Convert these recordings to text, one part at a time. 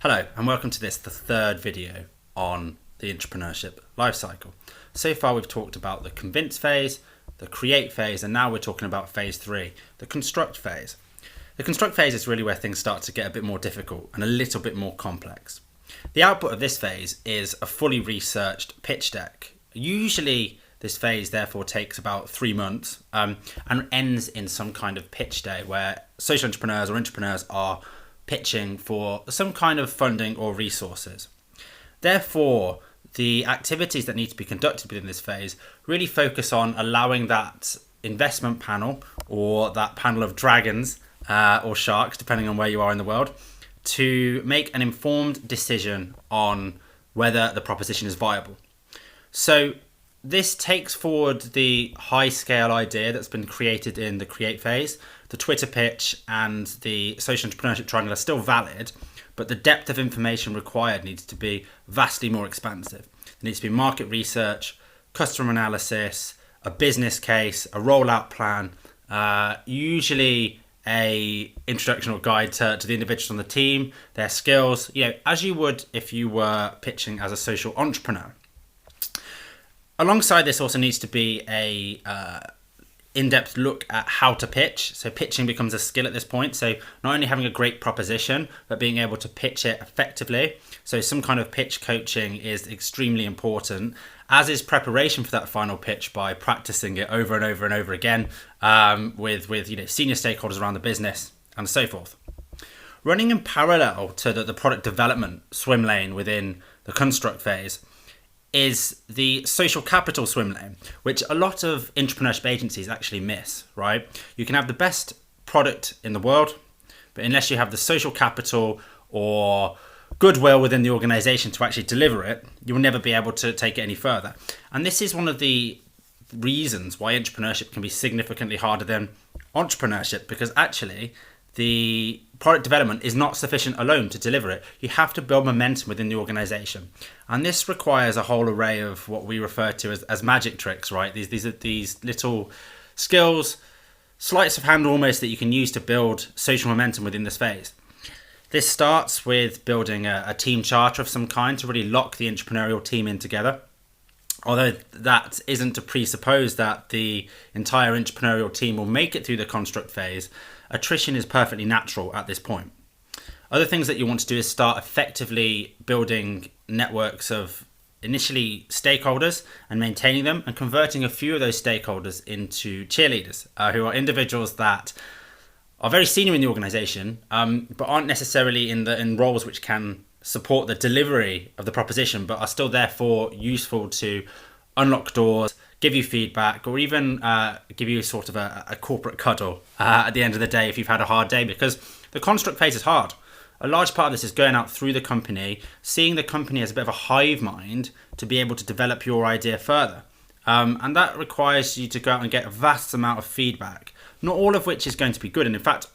Hello and welcome to the third video on the Intrapreneurship Lifecycle. So far we've talked about the convince phase, the create phase, and now we're talking about phase 3, the construct phase. The construct phase is really where things start to get a bit more difficult and a little bit more complex. The output of this phase is a fully researched pitch deck. Usually this phase therefore takes about 3 months and ends in some kind of pitch day where social entrepreneurs or entrepreneurs are pitching for some kind of funding or resources. Therefore, the activities that need to be conducted within this phase really focus on allowing that investment panel or that panel of dragons or sharks, depending on where you are in the world, to make an informed decision on whether the proposition is viable. So this takes forward the high-scale idea that's been created in the create phase. The Twitter pitch and the social entrepreneurship triangle are still valid, but the depth of information required needs to be vastly more expansive. There needs to be market research, customer analysis, a business case, a rollout plan, usually a introduction or guide to the individuals on the team, their skills, as you would if you were pitching as a social entrepreneur. Alongside this also needs to be a in-depth look at how to pitch. So pitching becomes a skill at this point. So not only having a great proposition, but being able to pitch it effectively. So some kind of pitch coaching is extremely important, as is preparation for that final pitch by practicing it over and over and over again with senior stakeholders around the business and so forth. Running in parallel to the product development swim lane within the construct phase is the social capital swim lane, which a lot of entrepreneurship agencies actually miss, right? You can have the best product in the world, but unless you have the social capital or goodwill within the organization to actually deliver it, you will never be able to take it any further. And this is one of the reasons why entrepreneurship can be significantly harder than entrepreneurship, because actually the product development is not sufficient alone to deliver it. You have to build momentum within the organization. And this requires a whole array of what we refer to as magic tricks, right? These are these little skills, sleights of hand almost, that you can use to build social momentum within this phase. This starts with building a team charter of some kind to really lock the entrepreneurial team in together. Although that isn't to presuppose that the entire entrepreneurial team will make it through the construct phase, attrition is perfectly natural at this point. Other things that you want to do is start effectively building networks of initially stakeholders and maintaining them, and converting a few of those stakeholders into cheerleaders, who are individuals that are very senior in the organization, but aren't necessarily in roles which can support the delivery of the proposition, but are still therefore useful to unlock doors, give you feedback, or even give you sort of a corporate cuddle at the end of the day if you've had a hard day, because the construct phase is hard. A large part of this is going out through the company, seeing the company as a bit of a hive mind to be able to develop your idea further. And that requires you to go out and get a vast amount of feedback, not all of which is going to be good. And in fact,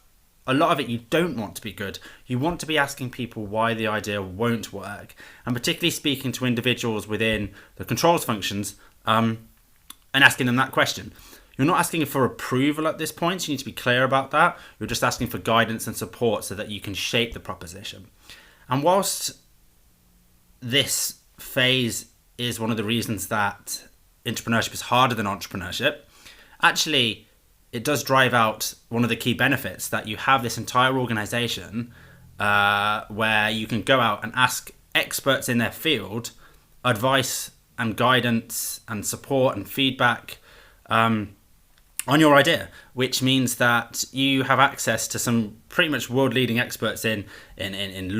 a lot of it you don't want to be good. You want to be asking people why the idea won't work, and particularly speaking to individuals within the controls functions and asking them that question. You're not asking for approval at this point, so you need to be clear about that. You're just asking for guidance and support so that you can shape the proposition. And whilst this phase is one of the reasons that entrepreneurship is harder than entrepreneurship, actually it does drive out one of the key benefits, that you have this entire organization where you can go out and ask experts in their field advice and guidance and support and feedback on your idea, which means that you have access to some pretty much world-leading experts in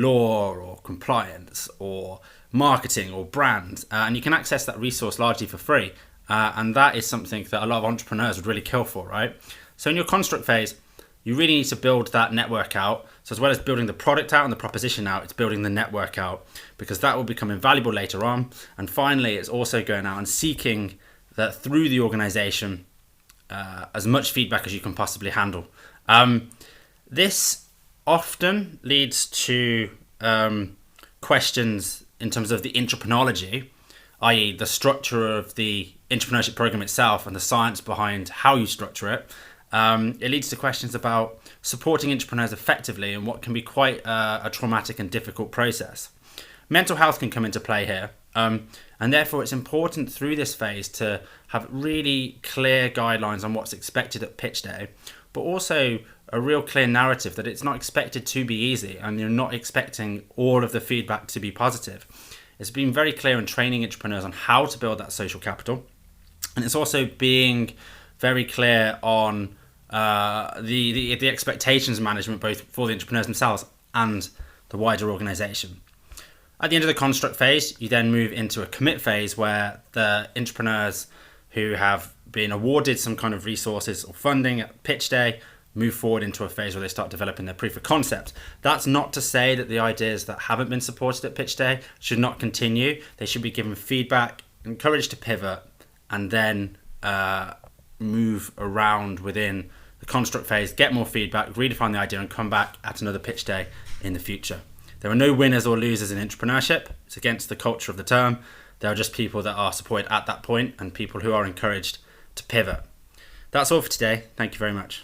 law or compliance or marketing or brand, and you can access that resource largely for free. And that is something that a lot of entrepreneurs would really kill for, right? So in your construct phase, you really need to build that network out. So as well as building the product out and the proposition out, it's building the network out, because that will become invaluable later on. And finally, it's also going out and seeking that through the organization as much feedback as you can possibly handle. This often leads to questions in terms of the entrepreneurology, i.e. the structure of the entrepreneurship program itself and the science behind how you structure it, It leads to questions about supporting entrepreneurs effectively and what can be quite a traumatic and difficult process. Mental health can come into play here, and therefore it's important through this phase to have really clear guidelines on what's expected at pitch day, but also a real clear narrative that it's not expected to be easy and you're not expecting all of the feedback to be positive. It's been very clear in training entrepreneurs on how to build that social capital, and it's also being very clear on the expectations management, both for the entrepreneurs themselves and the wider organization. At the end of the construct phase, you then move into a commit phase where the entrepreneurs who have been awarded some kind of resources or funding at pitch day move forward into a phase where they start developing their proof of concept. That's not to say that the ideas that haven't been supported at pitch day should not continue. They should be given feedback, encouraged to pivot, and then move around within the construct phase, get more feedback, redefine the idea, and come back at another pitch day in the future. There are no winners or losers in intrapreneurship. It's against the culture of the term. There are just people that are supported at that point and people who are encouraged to pivot. That's all for today. Thank you very much.